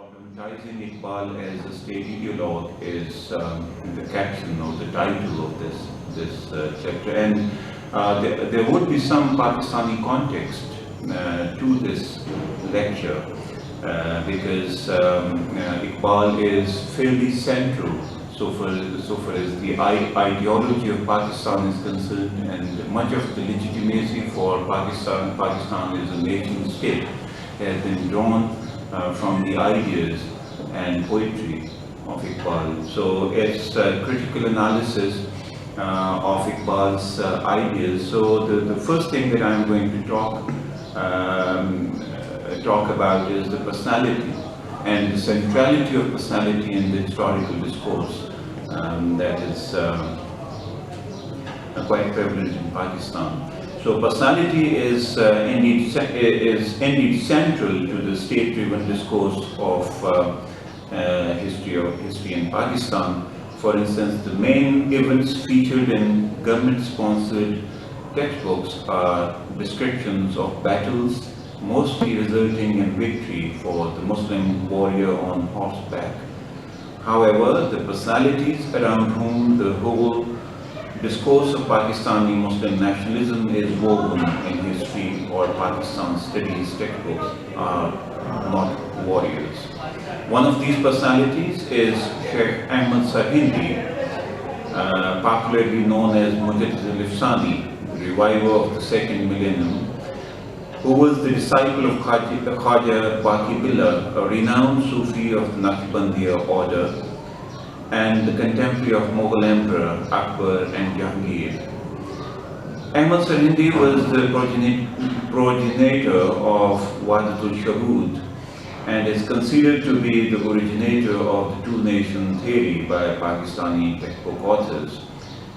Problematizing Iqbal as a state ideologue is the caption or the title of this chapter, and there would be some Pakistani context to this lecture because Iqbal is fairly central so far as the ideology of Pakistan is concerned, and much of the legitimacy for Pakistan as a nation state has been drawn from the ideas and poetry of Iqbal. So it's a critical analysis of Iqbal's ideas. So the first thing that I'm going to talk about is the personality and the centrality of personality in the historical discourse that is quite prevalent in Pakistan. So personality is indeed central to the state-driven discourse of history in Pakistan. For instance, the main events featured in government-sponsored textbooks are descriptions of battles, mostly resulting in victory for the Muslim warrior on horseback. However, the personalities around whom the whole discourse of Pakistani Muslim nationalism is woven in history or Pakistan studies textbooks are not warriors. One of these personalities is Sheikh Ahmad Sahindi, popularly known as Mujaddid al-Ifsani, reviver of the second millennium, who was the disciple of Khaja Baqi Billah, a renowned Sufi of the Naqshbandiya order, and the contemporary of Mughal Emperor Akbar and Jahangir. Ahmad Sahindi was the progenitor of Wahdatul Shuhud and is considered to be the originator of the two-nation theory by Pakistani textbook authors.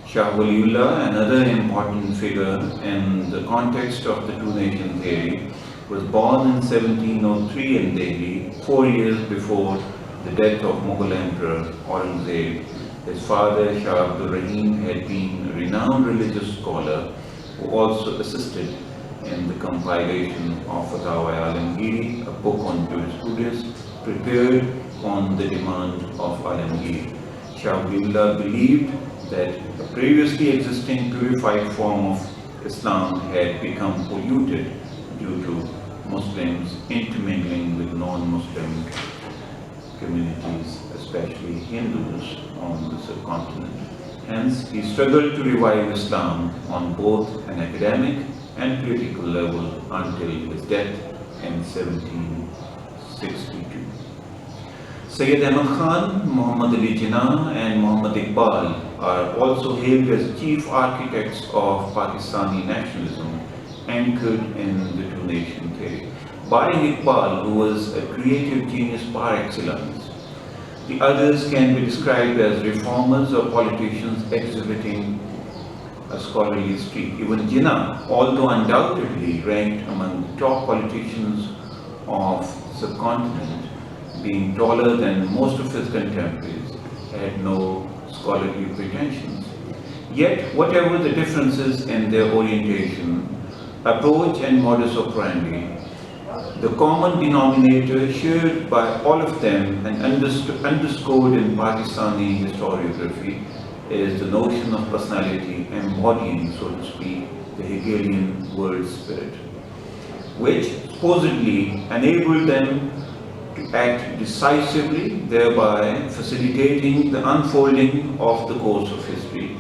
Shah Waliullah, another important figure in the context of the two-nation theory, was born in 1703 in Delhi, 4 years before the death of Mughal Emperor Aurangzeb. His father, Shah Abdul Rahim, had been a renowned religious scholar who also assisted in the compilation of Fatawa Alamgiri, a book on jurisprudence prepared on the demand of Alamgir. Shah Waliullah believed that a previously existing purified form of Islam had become polluted due to Muslims intermingling with non-Muslim communities, especially Hindus on the subcontinent. Hence, he struggled to revive Islam on both an academic and political level until his death in 1762. Sayyid Ahmad Khan, Muhammad Ali Jinnah and Muhammad Iqbal are also hailed as chief architects of Pakistani nationalism anchored in the two-nation theory. Barring Iqbal, who was a creative genius par excellence, the others can be described as reformers or politicians exhibiting a scholarly streak. Even Jinnah, although undoubtedly ranked among the top politicians of the subcontinent, being taller than most of his contemporaries, had no scholarly pretensions. Yet, whatever the differences in their orientation, approach and modus operandi, the common denominator shared by all of them and underscored in Pakistani historiography is the notion of personality embodying, so to speak, the Hegelian world spirit, which supposedly enabled them to act decisively, thereby facilitating the unfolding of the course of history.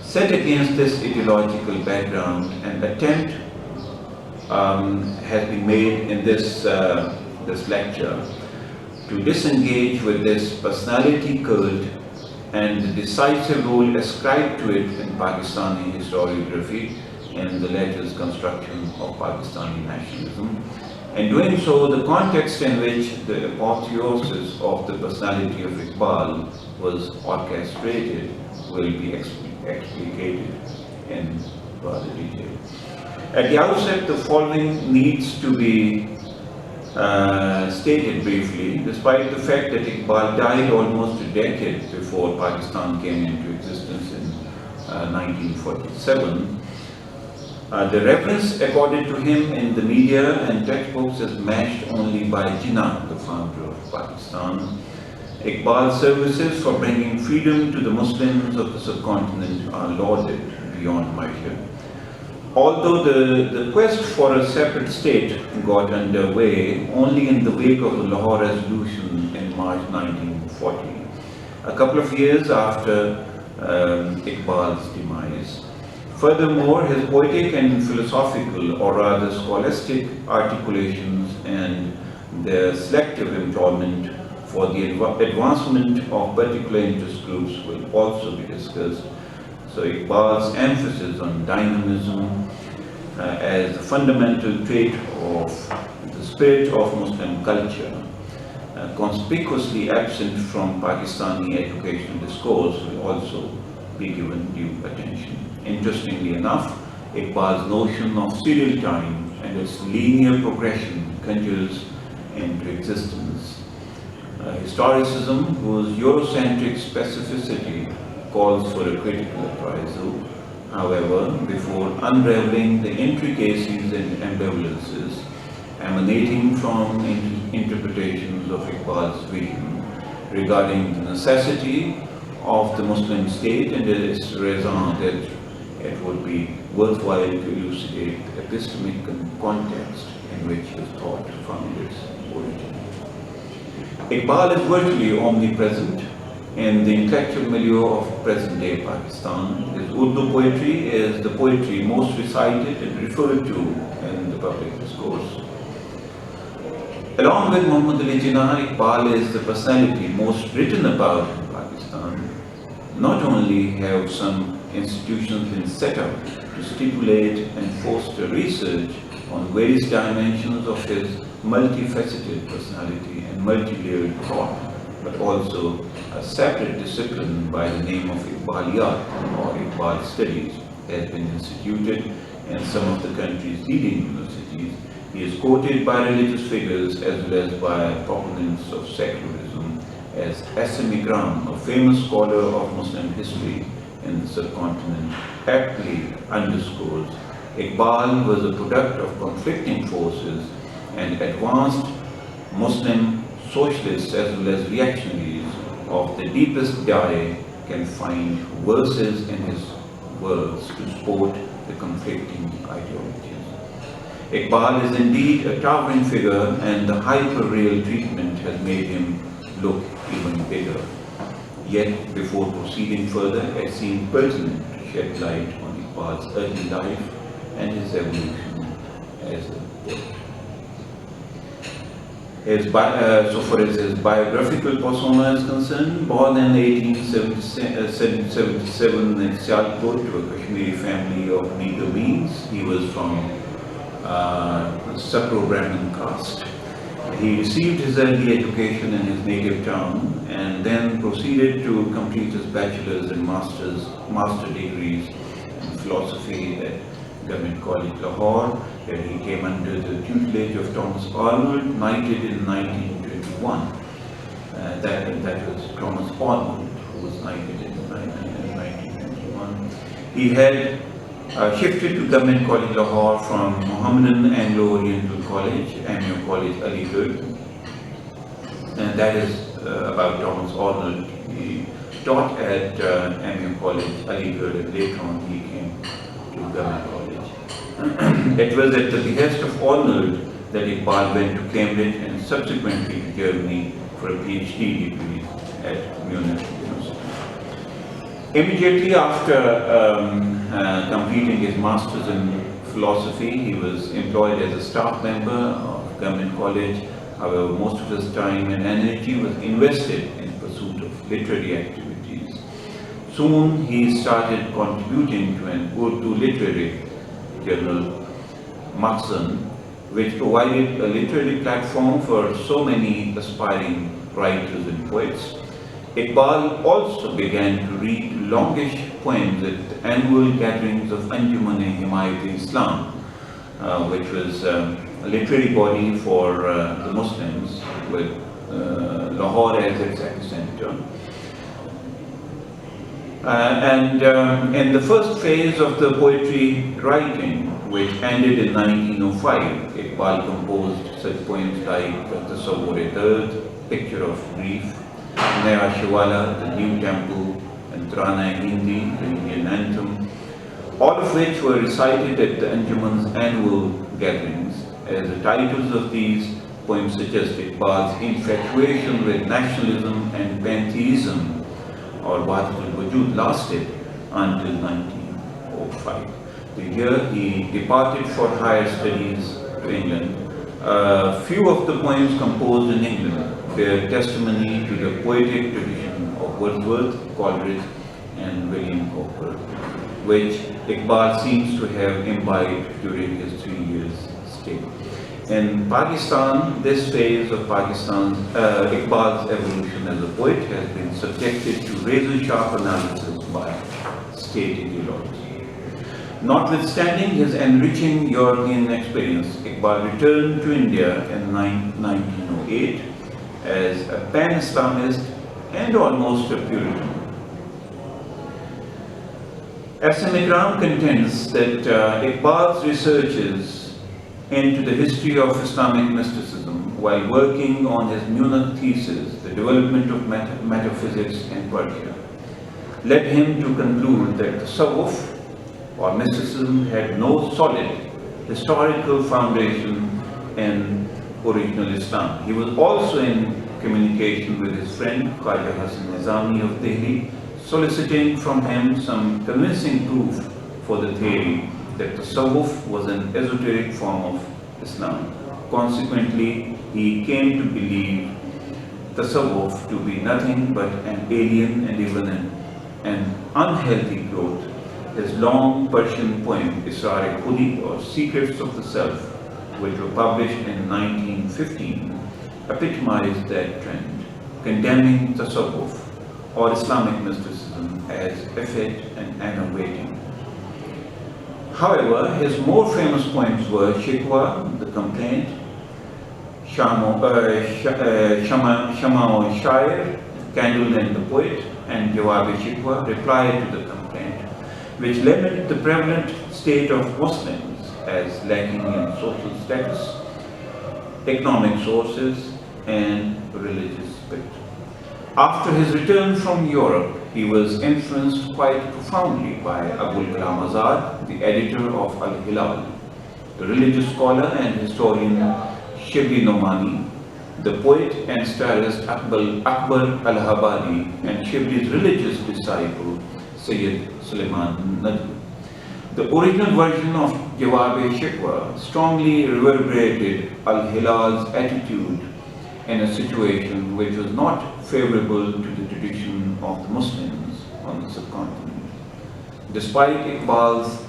Set against this ideological background, an attempt has been made in this lecture to disengage with this personality cult and the decisive role ascribed to it in Pakistani historiography in the latter's construction of Pakistani nationalism. In doing so, the context in which the apotheosis of the personality of Iqbal was orchestrated will be explicated in further detail. At the outset, the following needs to be stated briefly. Despite the fact that Iqbal died almost a decade before Pakistan came into existence in 1947, The reverence accorded to him in the media and textbooks is matched only by Jinnah, the founder of Pakistan. Iqbal's services for bringing freedom to the Muslims of the subcontinent are lauded beyond measure. Although the quest for a separate state got underway only in the wake of the Lahore Resolution in March 1940, a couple of years after Iqbal's demise. Furthermore, his poetic and philosophical, or rather scholastic articulations and their selective employment for the advancement of particular interest groups will also be discussed. So Iqbal's emphasis on dynamism as a fundamental trait of the spirit of Muslim culture, conspicuously absent from Pakistani educational discourse, will also be given due attention. Interestingly enough, Iqbal's notion of serial time and its linear progression conjures into existence historicism, whose Eurocentric specificity calls for a critical appraisal. However, before unraveling the intricacies and ambivalences emanating from interpretations of Iqbal's vision regarding the necessity of the Muslim state and its raison d'etre, it would be worthwhile to elucidate the epistemic context in which his thought found its origin. Iqbal is virtually omnipresent in the intellectual milieu of present-day Pakistan. His Urdu poetry is the poetry most recited and referred to in the public discourse. Along with Muhammad Ali Jinnah, Iqbal is the personality most written about in Pakistan. Not only have some institutions been set up to stimulate and foster research on various dimensions of his multifaceted personality and multi-layered thought, but also a separate discipline by the name of Iqbaliyat or Iqbal Studies has been instituted in some of the country's leading universities. He is quoted by religious figures as well as by proponents of secularism, as S.M. Ikram, a famous scholar of Muslim history in the subcontinent, aptly underscores. Iqbal was a product of conflicting forces, and advanced Muslim socialists as well as reactionaries of the deepest dye can find verses in his words to support the conflicting ideologies. Iqbal is indeed a towering figure, and the hyper-real treatment has made him look even bigger. Yet, before proceeding further, it seems pertinent to shed light on Iqbal's early life and his evolution as a poet. So far as his biographical persona is concerned, born in 1877 in Sialkot to a Kashmiri family of meager means, he was from Sapro-Brahmin caste. He received his early education in his native town and then proceeded to complete his bachelor's and master degrees in philosophy at Government College, Lahore, where he came under the tutelage of Thomas Arnold, knighted in 1921. That was Thomas Arnold, who was knighted in 1921. He had shifted to Government College, Lahore from Mohammedan Anglo-Oriental College, Amir College, Aligarh. And that is about Thomas Arnold. He taught at Amir College, Aligarh, and later on he came to Government College. It was at the behest of Arnold that Iqbal went to Cambridge and subsequently to Germany for a PhD degree at Munich University. Immediately after completing his master's in philosophy, he was employed as a staff member of Government College. However, most of his time and energy was invested in pursuit of literary activities. Soon he started contributing to an Urdu literary journal, Maqsan, which provided a literary platform for so many aspiring writers and poets. Iqbal also began to read longish poems at the annual gatherings of Anjuman-e-Himayat Islam, which was a literary body for the Muslims with Lahore as its epicenter. In the first phase of the poetry writing, which ended in 1905. Iqbal composed such poems like Tasawwur-e-Dard, Picture of Grief, Naya Shiwala, The New Temple, and Trana-e-Hindi, the Indian anthem, all of which were recited at the Anjuman's annual gatherings. As the titles of these poems suggest, Iqbal's infatuation with nationalism and pantheism, or Wahdat al-Wujud, lasted until 1905. The year he departed for higher studies to England. Few of the poems composed in England bear testimony to the poetic tradition of Wordsworth, Coleridge, and William Cowper, which Iqbal seems to have imbibed during his 3 years stay. In Pakistan, this phase of Iqbal's evolution as a poet has been subjected to razor-sharp analysis by state ideology. Notwithstanding his enriching European experience, Iqbal returned to India in 1908 as a pan-Islamist and almost a Puritan. S.M. Ikram contends that Iqbal's researches into the history of Islamic mysticism, while working on his Munich thesis, The Development of Metaphysics in Persia, led him to conclude that Tasawwuf, or mysticism, had no solid historical foundation in original Islam. He was also in communication with his friend Khaja Hasan Nizami of Delhi, soliciting from him some convincing proof for the theory that Tasawwuf was an esoteric form of Islam. Consequently, he came to believe Tasawwuf to be nothing but an alien and even an unhealthy growth. His long Persian poem, Israr-e-Khudi, or Secrets of the Self, which were published in 1915, epitomized that trend, condemning Tasawwuf, or Islamic mysticism, as effete and enervating. However, his more famous poems were Shikwa, the Complaint, Shama-o-Shair, Candle and the Poet, and Jawab-e-Shikwa, Reply to the Complaint, which lament the prevalent state of Muslims as lacking in social status, economic sources, and religious spirit. After his return from Europe, he was influenced quite profoundly by Abul Kalam Azad, the editor of Al-Hilal, the religious scholar and historian Shibli Nomani, the poet and stylist Akbar Allahabadi, and Shibli's religious disciple Sayyid Suleiman Nadwi. The original version of Jawab-e-Shikwa strongly reverberated Al-Hilal's attitude in a situation which was not favorable to the tradition of the Muslims on the subcontinent. Despite Iqbal's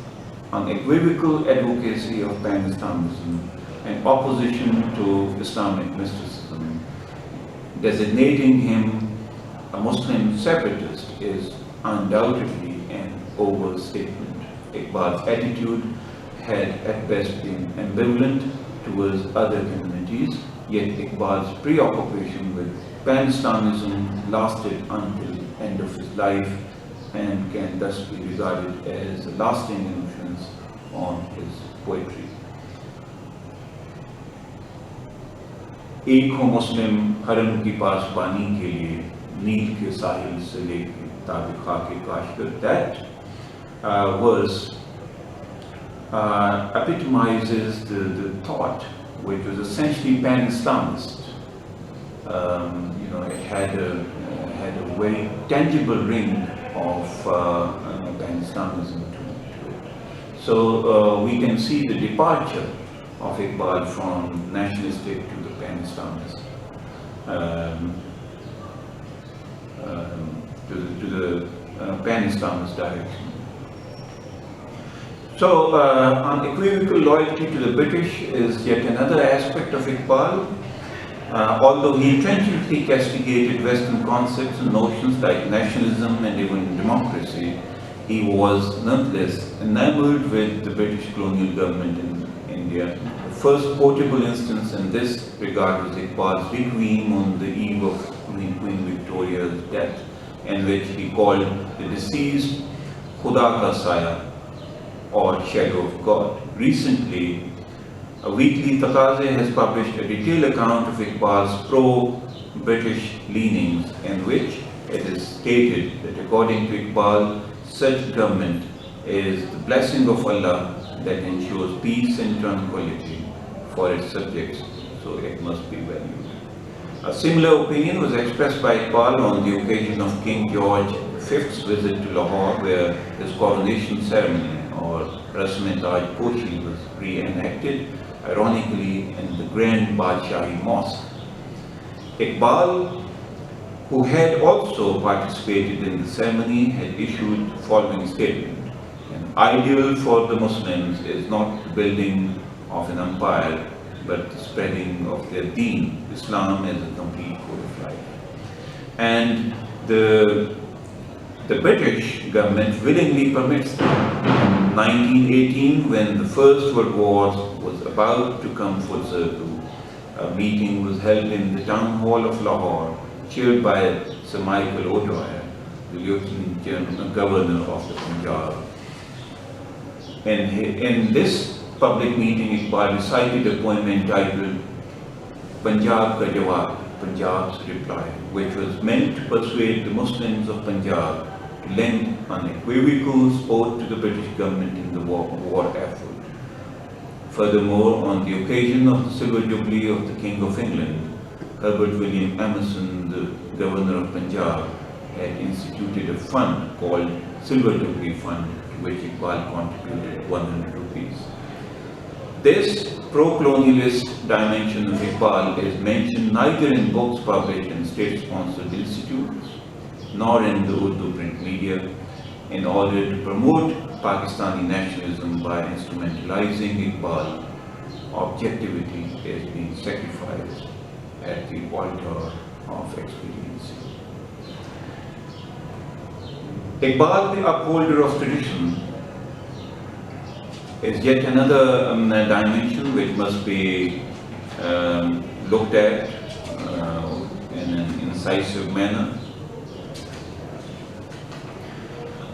unequivocal advocacy of pan-Islamism and opposition to Islamic mysticism, designating him a Muslim separatist is undoubtedly an overstatement. Iqbal's attitude had at best been ambivalent towards other communities, yet Iqbal's preoccupation with pan-Islamism lasted until the end of his life and can thus be regarded as a lasting influence on his poetry. एक हो मुस्लिम हरम की पासबानी के लिए नील के साहिल से लेके ताबे खाके Kashmir. That verse epitomizes the thought, which was essentially pan-Islamist. It had a very tangible ring of pan-Islamism to it. So we can see the departure of Iqbal from nationalistic to the pan-Islamist, to the pan-Islamist direction. So, unequivocal loyalty to the British is yet another aspect of Iqbal. Although he trenchantly castigated Western concepts and notions like nationalism and even democracy, he was nonetheless enamored with the British colonial government in India. The first portable instance in this regard was Iqbal's Requiem on the eve of Queen Victoria's death, in which he called the deceased Khuda ka Saya, or shadow of God. recently, a weekly Taqaze has published a detailed account of Iqbal's pro-British leanings, in which it is stated that according to Iqbal, such government is the blessing of Allah that ensures peace and tranquility for its subjects, so it must be valued. A similar opinion was expressed by Iqbal on the occasion of King George V's visit to Lahore, where his coronation ceremony, or Rasm-e-Taj Poshi, was reenacted, ironically, in the Grand Badshahi Mosque. Iqbal, who had also participated in the ceremony, had issued the following statement: "An ideal for the Muslims is not the building of an empire, but the spreading of their deen. Islam is a complete code of life." And the British government willingly permits them. In 1918, when the First World War was about to come full circle, a meeting was held in the town hall of Lahore, chaired by Sir Michael O'Dwyer, the Lieutenant Governor of the Punjab. In this public meeting, Iqbal recited a poem entitled Punjab Ka Jawab, Punjab's Reply, which was meant to persuade the Muslims of Punjab to lend unequivocal support to the British government in the war effort. Furthermore, on the occasion of the Silver Jubilee of the King of England, Herbert William Emerson, the Governor of Punjab, had instituted a fund called Silver Jubilee Fund, to which Iqbal contributed 100 rupees. This pro-colonialist dimension of Iqbal is mentioned neither in books published in state-sponsored institutes, nor in the Urdu print media, in order to promote Pakistani nationalism by instrumentalizing Iqbal. Objectivity is being sacrificed at the altar of expediency. Iqbal, the upholder of tradition, is yet another dimension which must be looked at in an incisive manner.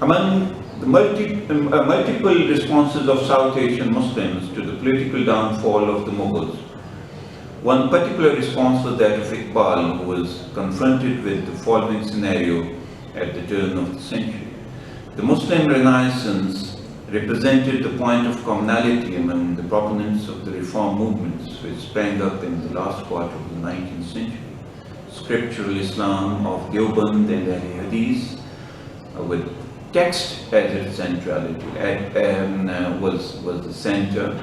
Among the multiple responses of South Asian Muslims to the political downfall of the Mughals, one particular response was that of Iqbal, who was confronted with the following scenario at the turn of the century. The Muslim Renaissance represented the point of commonality among the proponents of the reform movements which sprang up in the last quarter of the 19th century. Scriptural Islam of Deoband and Ahl Hadith, with text as its centrality, was the center.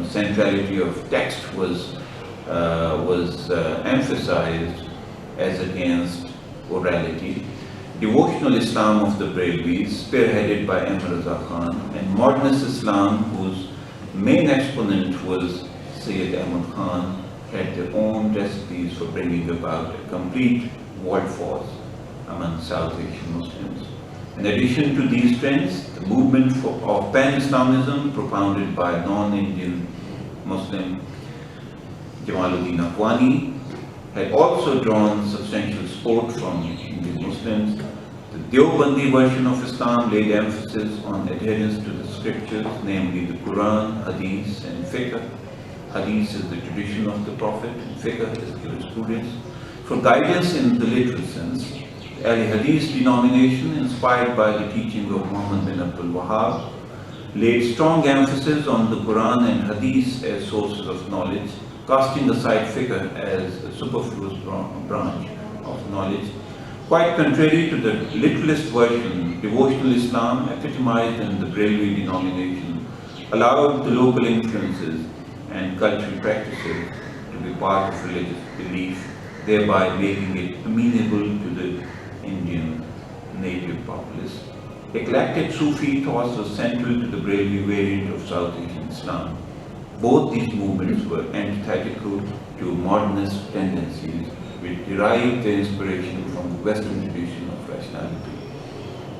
Centrality of text was emphasized as against orality. Devotional Islam of the Brailwis, spearheaded by Ahmad Raza Khan, and modernist Islam, whose main exponent was Sayyid Ahmad Khan, had their own recipes for bringing about a complete world-force among South Asian Muslims. In addition to these trends, the movement of pan-Islamism propounded by non-Indian Muslim Jamaluddin Afghani had also drawn substantial support from Indian Muslims. The Deobandi version of Islam laid emphasis on adherence to the scriptures, namely the Quran, Hadith and Fiqh. Hadith is the tradition of the Prophet, and Fiqh is jurisprudence. For guidance in the literal sense, the Ahl Hadith denomination, inspired by the teaching of Muhammad bin Abdul Wahhab, laid strong emphasis on the Quran and Hadith as sources of knowledge, casting aside Fiqh as a superfluous branch of knowledge. Quite contrary to the literalist version, devotional Islam, epitomized in the Brailwi denomination, allowed the local influences and cultural practices to be part of religious belief, thereby making it amenable to the Indian native populace. Eclectic Sufi thoughts were central to the Brailwi variant of South Asian Islam. Both these movements were antithetical to modernist tendencies which derived their inspiration from the Western tradition of rationality.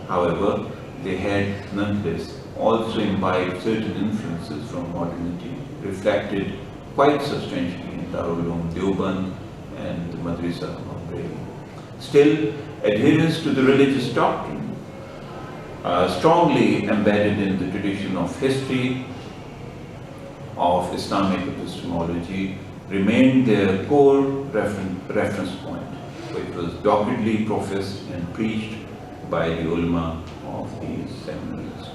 However, they had nonetheless also imbibed certain influences from modernity, reflected quite substantially in Darul Uloom Deoband and the Madrasa of Brailwi. Still, adherence to the religious doctrine, strongly embedded in the tradition of history, of Islamic epistemology remained their core reference point, which was doggedly professed and preached by the ulama of these seminaries.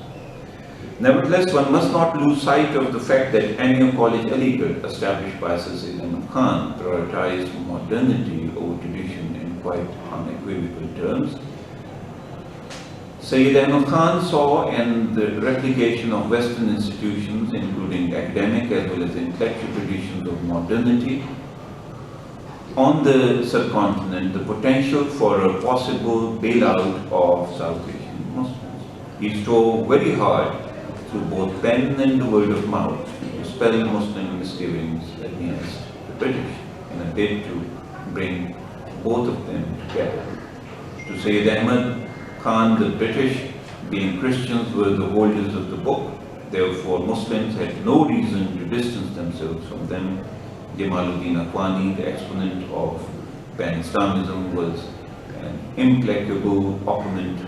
Nevertheless, one must not lose sight of the fact that Amir College Aligarh, established by Sir Sayyid Ahmad Khan, prioritized modernity over tradition in quite unequivocal terms. Sayyid Ahmad Khan saw in the replication of Western institutions, including academic as well as intellectual traditions of modernity, on the subcontinent, the potential for a possible bailout of South Asian Muslims. He strove very hard through both pen and word of mouth to dispel Muslim misgivings against the British in a bid to bring both of them together. To Sayyid Ahmad Khan, the British, being Christians, were the holders of the book. Therefore, Muslims had no reason to distance themselves from them. Jamaluddin Akhwani, the exponent of Pan-Islamism, was an implacable opponent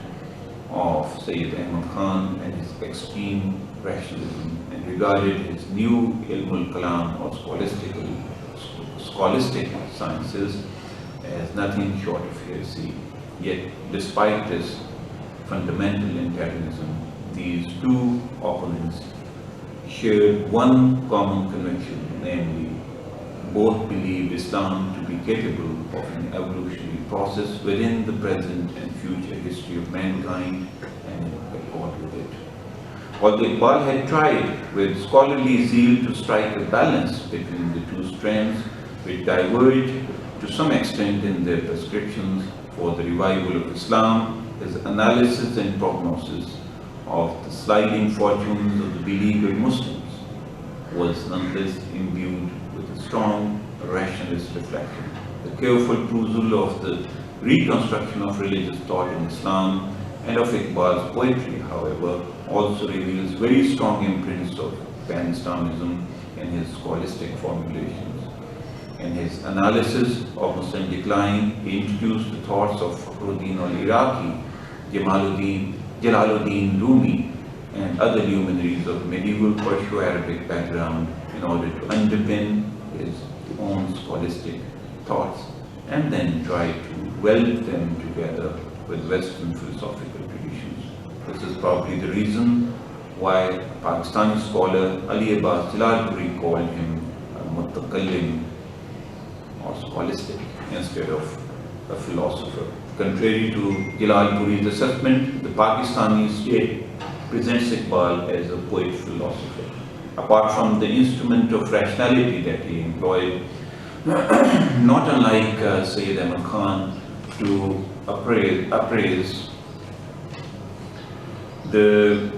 of Sayyid Ahmad Khan and his extreme rationalism, and regarded his new Ilmul Kalam or scholastic sciences as nothing short of heresy. Yet, despite this fundamental antagonism, these two opponents shared one common conviction, namely, both believed Islam to be capable of an evolutionary process within the present and future history of mankind and in accord with it. Although Iqbal had tried with scholarly zeal to strike a balance between the two strands, which diverged to some extent in their prescriptions for the revival of Islam, his analysis and prognosis of the sliding fortunes of the beleaguered Muslims was nonetheless imbued with a strong rationalist reflection. The careful perusal of the reconstruction of religious thought in Islam and of Iqbal's poetry, however, also reveals very strong imprints of Pan-Islamism in his scholastic formulations. In his analysis of Muslim decline, he introduced the thoughts of Fakhruddin al-Iraqi, Jalaluddin Rumi, and other luminaries of medieval Perso-Arabic background in order to underpin his own scholastic thoughts, and then tried to weld them together with Western philosophical traditions. This is probably the reason why Pakistani scholar Ali Abbas Jalalpuri called him a mutakallim, or scholastic, instead of a philosopher. Contrary to Jalalpuri's assessment, the Pakistani state presents Iqbal as a poet-philosopher. Apart from the instrument of rationality that he employed, not unlike Sayyid Ahmad Khan, to appraise the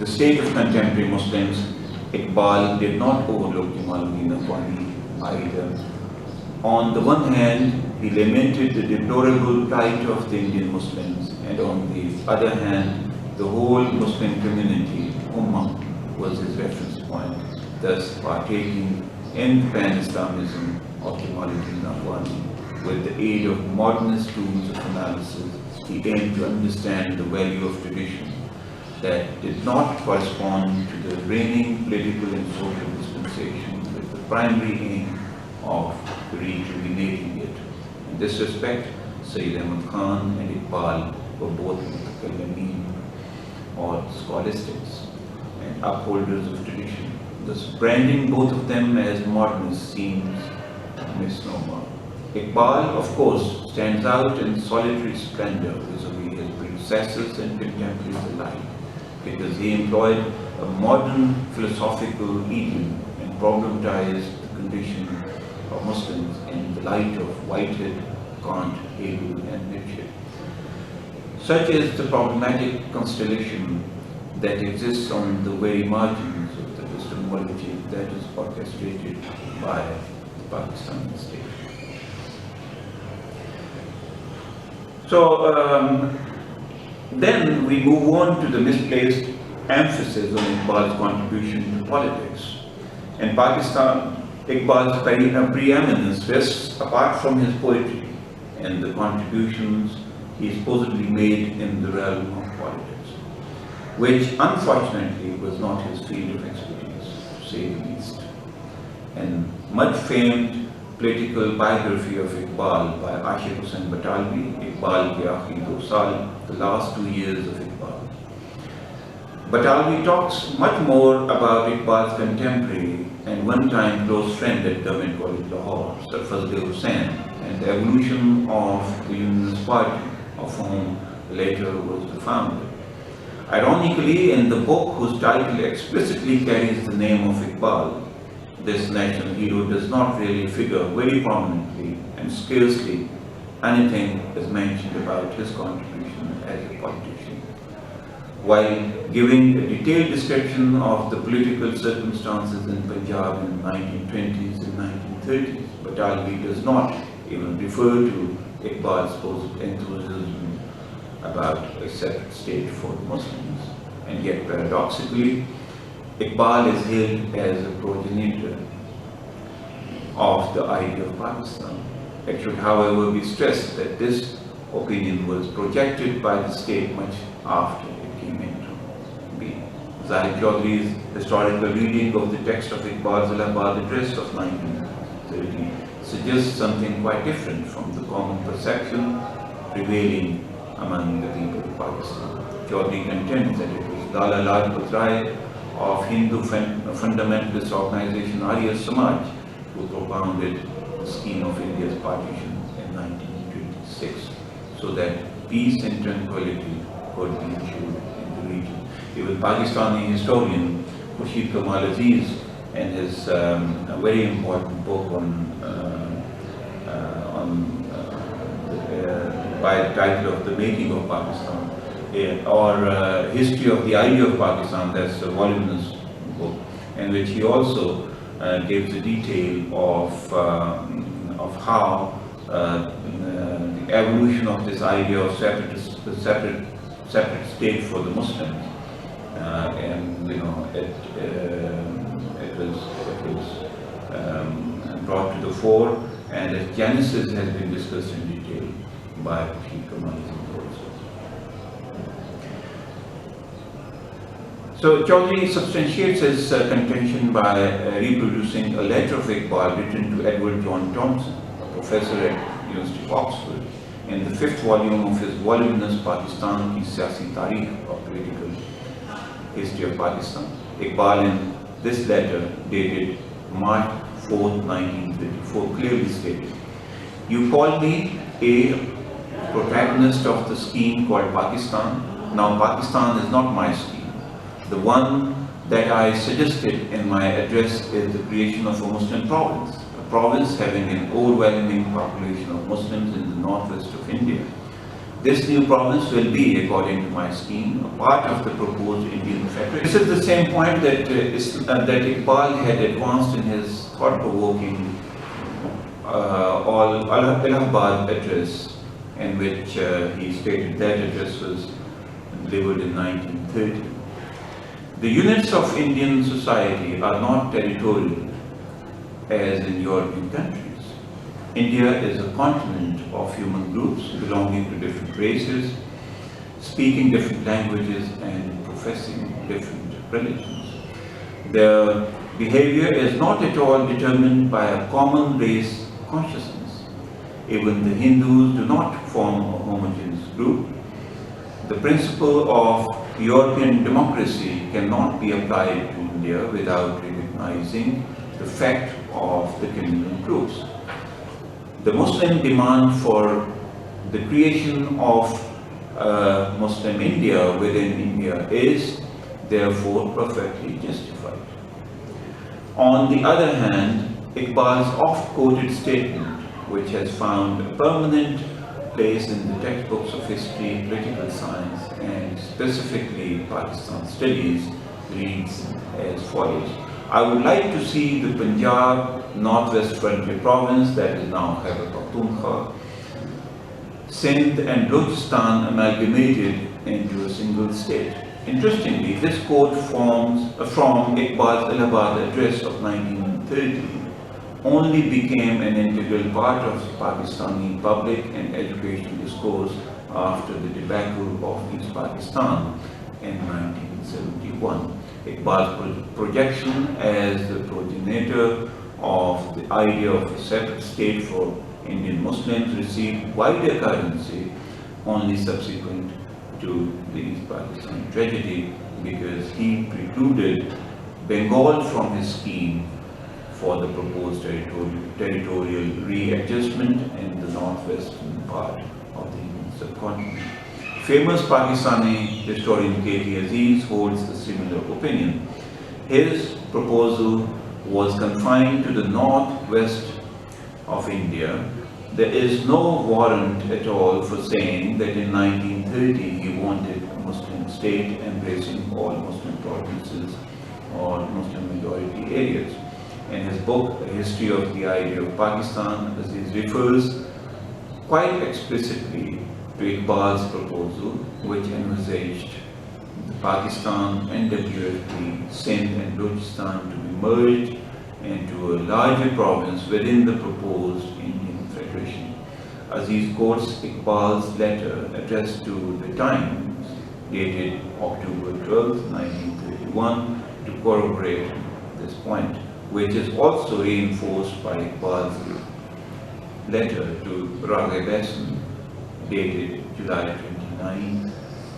state of contemporary Muslims, Iqbal did not overlook Jamaluddin Akhwani either. On the one hand, he lamented the deplorable plight of the Indian Muslims, and on the other hand, the whole Muslim community, Ummah, was his reference point, thus partaking in Pan-Islamism of Jamaluddin Akhwani. With the aid of modernist tools of analysis, he aimed to understand the value of tradition that did not correspond to the reigning political and social dispensation, with the primary aim of rejuvenating it. In this respect, Sayyid Ahmad Khan and Iqbal were both mutakallimin, or scholastics, and upholders of tradition. Thus, branding both of them as modernists seems a misnomer. Iqbal, of course, stands out in solitary splendor vis-a-vis his predecessors and contemporaries alike, because he employed a modern philosophical idiom and problematized the condition of Muslims in the light of Whitehead, Kant, Hegel, and Nietzsche. Such is the problematic constellation that exists on the very margins of the epistemology that is orchestrated by the Pakistani state. So then we move on to the misplaced emphasis on Iqbal's contribution to politics. In Pakistan, Iqbal's preeminence rests, apart from his poetry, and the contributions he supposedly made in the realm of politics, which unfortunately was not his field of expertise, to say the least. And much famed political biography of Iqbal by Ashik Hussain Batalvi, Iqbal Ke Aakhri Do Saal, the last 2 years of Iqbal. Batalvi talks much more about Iqbal's contemporary and one-time close friend at Government College Lahore, Sir Fazl Hussain, and the evolution of the Unionist Party, of whom later was the founder. Ironically, in the book whose title explicitly carries the name of Iqbal, this national hero does not really figure very prominently, and scarcely anything is mentioned about his contribution as a politician. While giving a detailed description of the political circumstances in Punjab in the 1920s and 1930s, Batalvi does not even refer to Iqbal's supposed enthusiasm about a separate state for the Muslims. And yet, paradoxically, Iqbal is hailed as a progenitor of the idea of Pakistan. It should, however, be stressed that this opinion was projected by the state much after it came into being. Zahid Chaudhry's historical reading of the text of Iqbal's Allahabad address of 1930 suggests something quite different from the common perception prevailing among the people of Pakistan. Chaudhry contends that it was Lala Lajpat Rai of Hindu fundamentalist organization Arya Samaj who propounded the scheme of India's partition in 1926 so that peace and tranquility could be ensured in the region. Even Pakistani historian Khurshid Kamal Aziz, in his very important book by the title of The Making of Pakistan, or History of the Idea of Pakistan, that's a voluminous book, in which he also gives a detail of how the evolution of this idea of separate state for the Muslims, and it was brought to the fore, and its genesis has been discussed in detail by Khurshid Kamal also. So Chaudhry substantiates his contention by reproducing a letter of Iqbal written to Edward John Thompson, a professor at University of Oxford, in the 5th volume of his voluminous Pakistan Ki Siyasi Tarikh, or political history of Pakistan. Iqbal in this letter, dated March 4th, 1934, clearly stated, "You call me a protagonist of the scheme called Pakistan. Now Pakistan is not my scheme. The one that I suggested in my address is the creation of a Muslim province, a province having an overwhelming population of Muslims in the northwest of India. This new province will be, according to my scheme, a part of the proposed Indian Federation." This is the same point that Iqbal had advanced in his thought-provoking Allahabad address, in which he stated that address was delivered in 1930. The units of Indian society are not territorial as in European countries. India is a continent of human groups belonging to different races, speaking different languages and professing different religions. Their behavior is not at all determined by a common race consciousness. Even the Hindus do not form a homogeneous group. The principle of European democracy cannot be applied to India without recognizing the fact of the communal groups. The Muslim demand for the creation of Muslim India within India is therefore perfectly justified. On the other hand, Iqbal's oft-quoted statement, which has found a permanent place in the textbooks of history, political science, and specifically Pakistan studies, reads as follows. "I would like to see the Punjab Northwest Frontier Province, that is now Khyber Pakhtunkhwa, Sindh and Balochistan amalgamated into a single state." Interestingly, this quote from Iqbal's Allahabad address of 1930 only became an integral part of Pakistani public and educational discourse after the debacle of East Pakistan in 1971. Iqbal's projection as the progenitor of the idea of a separate state for Indian Muslims received wider currency only subsequent to the East Pakistan tragedy, because he precluded Bengal from his scheme for the proposed territorial readjustment in the northwestern part of the Indian subcontinent. Famous Pakistani historian K.T. Aziz holds a similar opinion. His proposal was confined to the northwest of India. There is no warrant at all for saying that in 1930 he wanted a Muslim state embracing all Muslim provinces or Muslim majority areas. In his book, A History of the Idea of Pakistan, Aziz refers quite explicitly to Iqbal's proposal, which envisaged Pakistan, NWFP, Sindh and Balochistan to be merged into a larger province within the proposed Indian Federation. Aziz quotes Iqbal's letter addressed to the Times, dated October 12, 1931, to corroborate this point, which is also reinforced by Iqbal's letter to Raghib Hassan, dated July 29,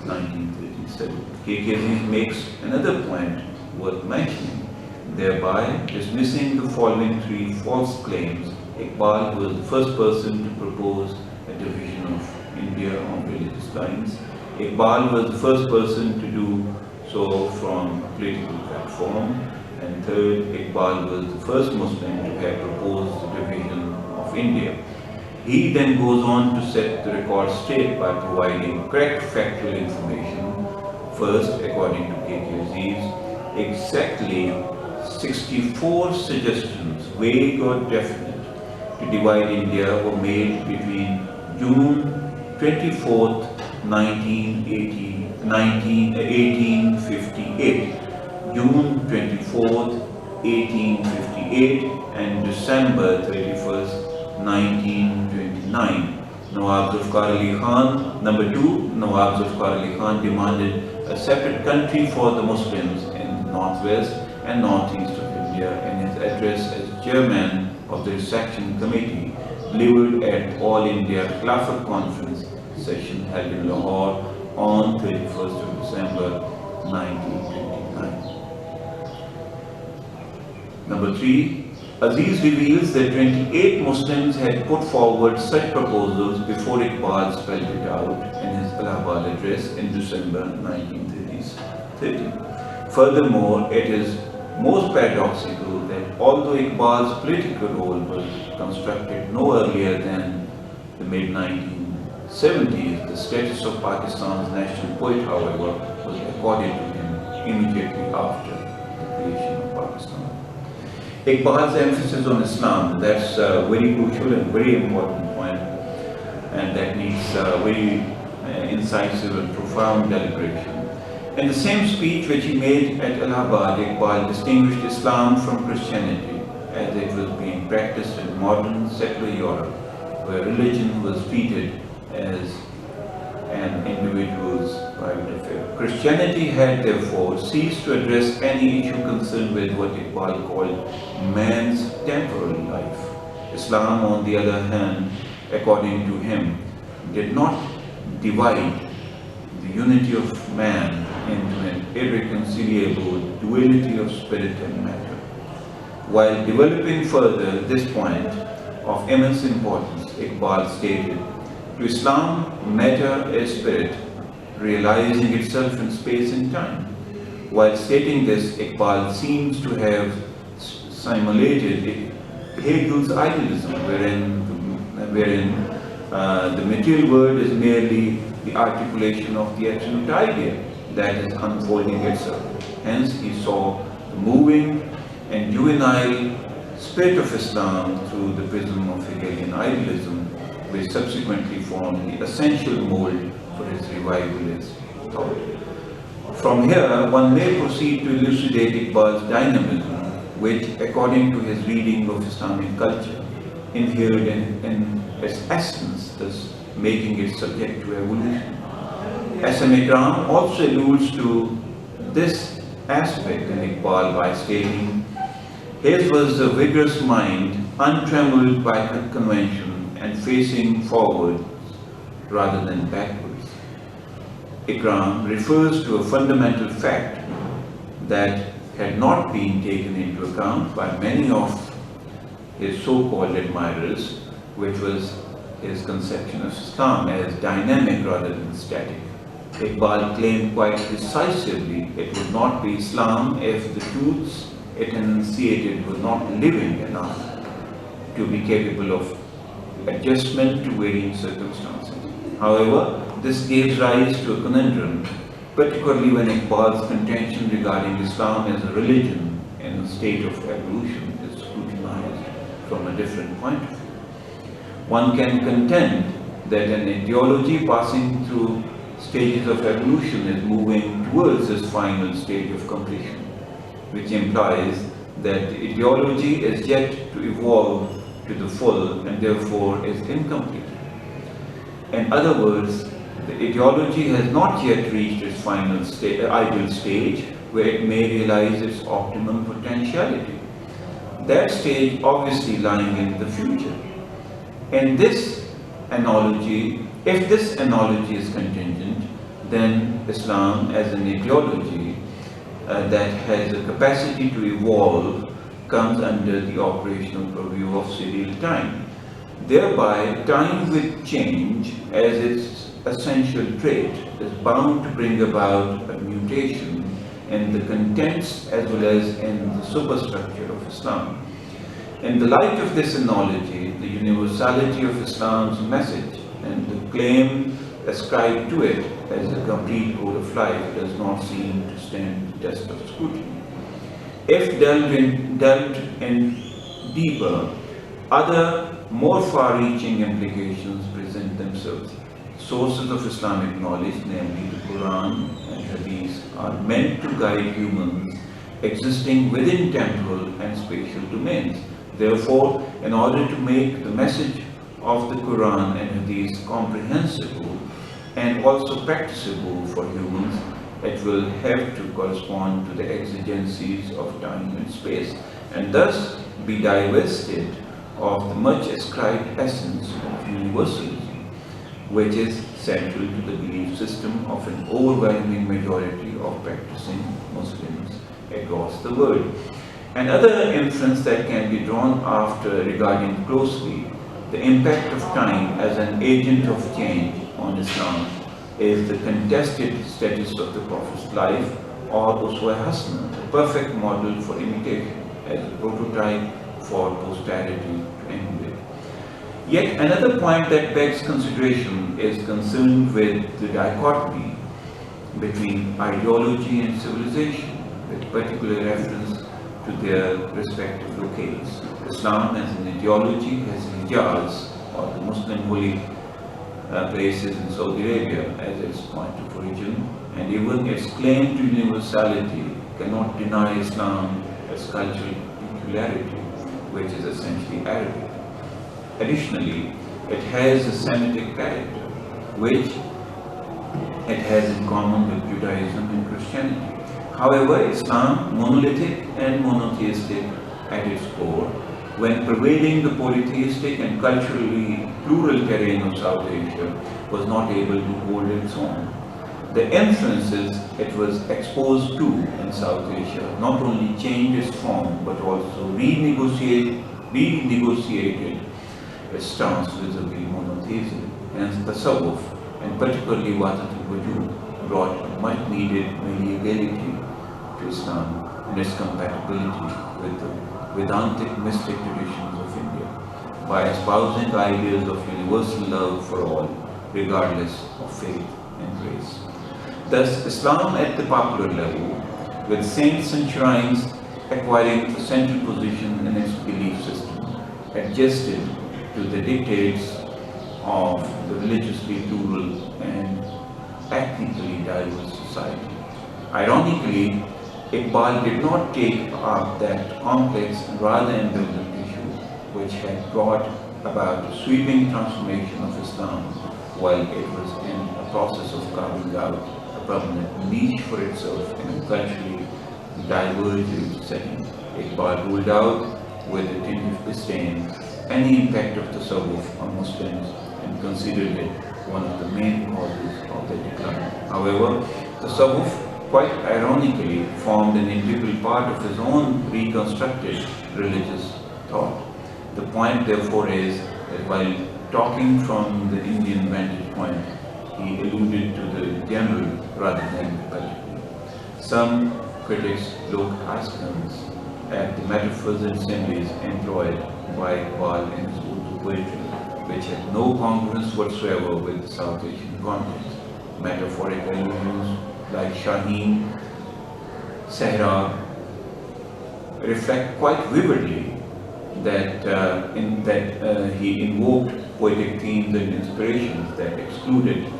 1937. K.K. Aziz makes another point worth mentioning, thereby dismissing the following three false claims. Iqbal was the first person to propose a division of India on religious lines. Iqbal was the first person to do so from a political platform. And third, Iqbal was the first Muslim to have proposed the division of India. He then goes on to set the record straight by providing correct factual information. First, according to K.K. Aziz, exactly 64 suggestions, vague or definite, to divide India were made between June 24th, 1858, June 24th, 1858 and December 31st, 1929. Nawab Zulfikar Ali Khan. Number two, Nawab Zulfikar Ali Khan demanded a separate country for the Muslims in the northwest and northeast of India in his address as chairman of the Resection Committee delivered at All India Khilafat Conference session held in Lahore on 31st of December 1929. Number three, Aziz reveals that 28 Muslims had put forward such proposals before Iqbal spelled it out in his Allahabad address in December 1930. Furthermore, it is most paradoxical that although Iqbal's political role was constructed no earlier than the mid-1970s, the status of Pakistan's national poet, however, was accorded to him immediately after the creation of Pakistan. Iqbal's emphasis on Islam, that's a very crucial and very important point, and that needs very incisive and profound deliberation. In the same speech which he made at Allahabad, Iqbal distinguished Islam from Christianity as it was being practiced in modern secular Europe, where religion was treated as an individual's private affair. Christianity had therefore ceased to address any issue concerned with what Iqbal called man's temporal life. Islam, on the other hand, according to him, did not divide the unity of man into an irreconcilable duality of spirit and matter. While developing further this point of immense importance, Iqbal stated, to Islam, matter is spirit, realizing itself in space and time. While stating this, Iqbal seems to have simulated Hegel's idealism, wherein the material world is merely the articulation of the absolute idea that is unfolding itself. Hence, he saw the moving and juvenile spirit of Islam through the prism of Hegelian idealism, which subsequently formed the essential mold for his revivalist thought. From here, one may proceed to elucidate Iqbal's dynamism which, according to his reading of Islamic culture, inhered in its essence, thus making it subject to evolution. SM Ikram also alludes to this aspect in Iqbal by stating, his was a vigorous mind, untrammeled by convention and facing forward rather than backwards. Ikram refers to a fundamental fact that had not been taken into account by many of his so-called admirers, which was his conception of Islam as dynamic rather than static. Iqbal claimed quite decisively it would not be Islam if the truths it enunciated were not living enough to be capable of adjustment to varying circumstances. However, this gives rise to a conundrum, particularly when Iqbal's contention regarding Islam as a religion in a state of evolution is scrutinized from a different point of view. One can contend that an ideology passing through stages of evolution is moving towards this final stage of completion, which implies that the ideology is yet to evolve to the full and therefore is incomplete. In other words, the ideology has not yet reached its final ideal stage where it may realize its optimum potentiality. That stage obviously lying in the future. In this analogy, if this analogy is contingent, then Islam as an ideology that has a capacity to evolve comes under the operational purview of serial time. Thereby, time with change as its essential trait is bound to bring about a mutation in the contents as well as in the superstructure of Islam. In the light of this analogy, the universality of Islam's message and the claim ascribed to it as a complete code of life does not seem to stand the test of scrutiny. If delved in deeper, other more far-reaching implications present themselves. Sources of Islamic knowledge, namely the Quran and Hadith, are meant to guide humans existing within temporal and spatial domains. Therefore, in order to make the message of the Quran and Hadith comprehensible and also practicable for humans, it will have to correspond to the exigencies of time and space, and thus be divested of the much ascribed essence of universalism, which is central to the belief system of an overwhelming majority of practicing Muslims across the world. Another inference that can be drawn after regarding closely the impact of time as an agent of change on Islam is the contested status of the Prophet's life, or Uswa Hasana, the perfect model for imitation as a prototype for posterity to emulate. Yet another point that begs consideration is concerned with the dichotomy between ideology and civilization, with particular reference to their respective locales. Islam as an ideology has Hijaz, or the Muslim holy places in Saudi Arabia, as its point of origin, and even its claim to universality cannot deny Islam as cultural peculiarity, which is essentially Arabic. Additionally, it has a Semitic character, which it has in common with Judaism and Christianity. However, Islam, monolithic and monotheistic at its core, when pervading the polytheistic and culturally plural terrain of South Asia, was not able to hold its own. The influences it was exposed to in South Asia not only changed its form, but also renegotiated its stance vis-a-vis monotheism. Hence, Tasawwuf, and particularly Wahdatul Wujud, brought a much-needed malleability to Islam and its compatibility with the Vedantic mystic traditions of India, by espousing ideas of universal love for all, regardless of faith and race. Thus, Islam at the popular level, with saints and shrines acquiring a central position in its belief system, adjusted to the dictates of the religiously plural and ethnically diverse society. Ironically, Iqbal did not take up that complex and rather ambivalent issue which had brought about a sweeping transformation of Islam while it was in a process of carving out a permanent niche for itself in a culturally divergent setting. Iqbal ruled out with a tinge of disdain any impact of tasawwuf on Muslims and considered it one of the main causes of their decline. However, tasawwuf, quite ironically, formed an integral part of his own reconstructed religious thought. The point, therefore, is that while talking from the Indian vantage point, he alluded to the general rather than the particular. Some critics look askance at the metaphors and similes employed by Iqbal in his Urdu poetry, which had no congruence whatsoever with the South Asian context. Metaphoric allusions like Shaheen, Sahra reflect quite vividly that he invoked poetic themes and inspirations that excluded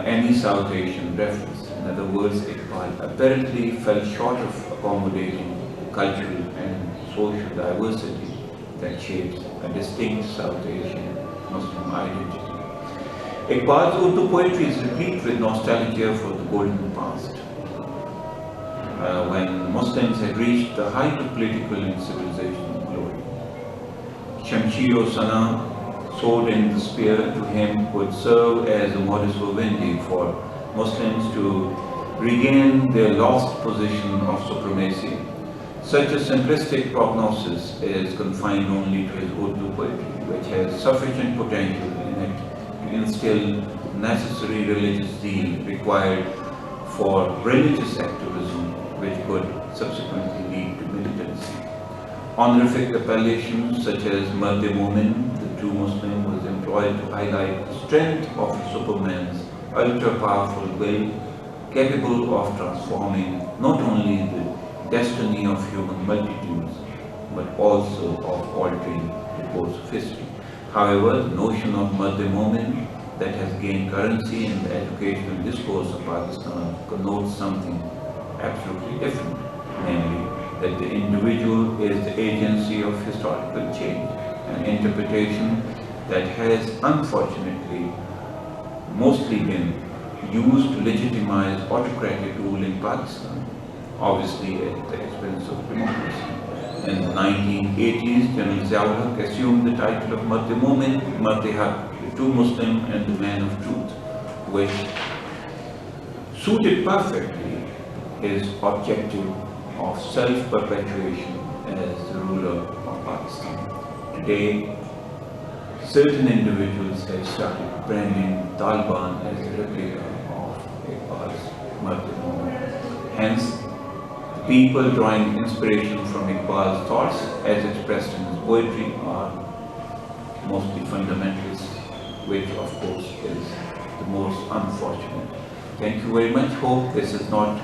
any South Asian reference. In other words, Iqbal apparently fell short of accommodating the cultural and social diversity that shapes a distinct South Asian Muslim identity. Iqbal's Urdu poetry is replete with nostalgia for the golden past, when Muslims had reached the height of political and civilizational glory. Shamshir-o-Sana, sword in the spear, to him would serve as a modus vivendi for Muslims to regain their lost position of supremacy. Such a simplistic prognosis is confined only to his Urdu poetry, which has sufficient potential in it to instill necessary religious zeal required for religious activism, which could subsequently lead to militancy. Honorific appellations such as Mard-e-Momin, the true Muslim, was employed to highlight the strength of Superman's ultra-powerful will, capable of transforming not only the destiny of human multitudes, but also of altering the course of history. However, the notion of Mard-e-Momin that has gained currency in the educational discourse of Pakistan connotes something absolutely different, namely that the individual is the agency of historical change, an interpretation that has unfortunately mostly been used to legitimize autocratic rule in Pakistan, obviously at the expense of democracy. In the 1980s, General Ziaul assumed the title of Mard-e-Momin, Mard-e-Haq, the true Muslim and the man of truth, which suited perfectly his objective of self-perpetuation as the ruler of Pakistan. Today, certain individuals have started branding Taliban as a replica of Iqbal's Mard-e-Momin. Hence, the people drawing inspiration from Iqbal's thoughts as expressed in his poetry are mostly fundamentalists, which of course is the most unfortunate. Thank you very much. Hope this is not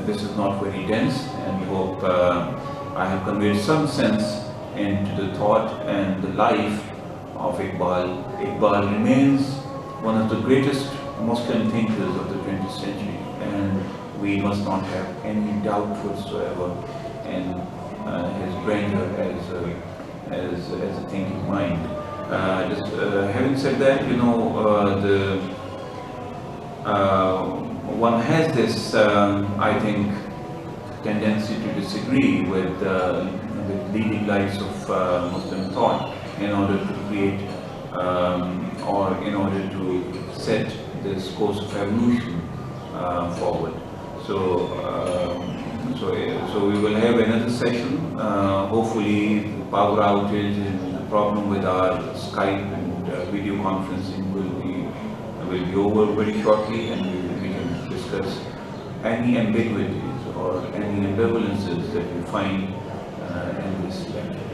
this is not very dense, and hope I have conveyed some sense into the thought and the life of Iqbal. Iqbal remains one of the greatest Muslim thinkers of the 20th century, and we must not have any doubt whatsoever in his grandeur as a thinking mind. Having said that, one has this, I think, tendency to disagree with the leading lights of Muslim thought in order to create or in order to set this course of evolution forward. So we will have another session. Hopefully, the power outage and the problem with our Skype and video conferencing will be over very shortly, and we can discuss any ambiguities or any ambivalences that you find in this lecture.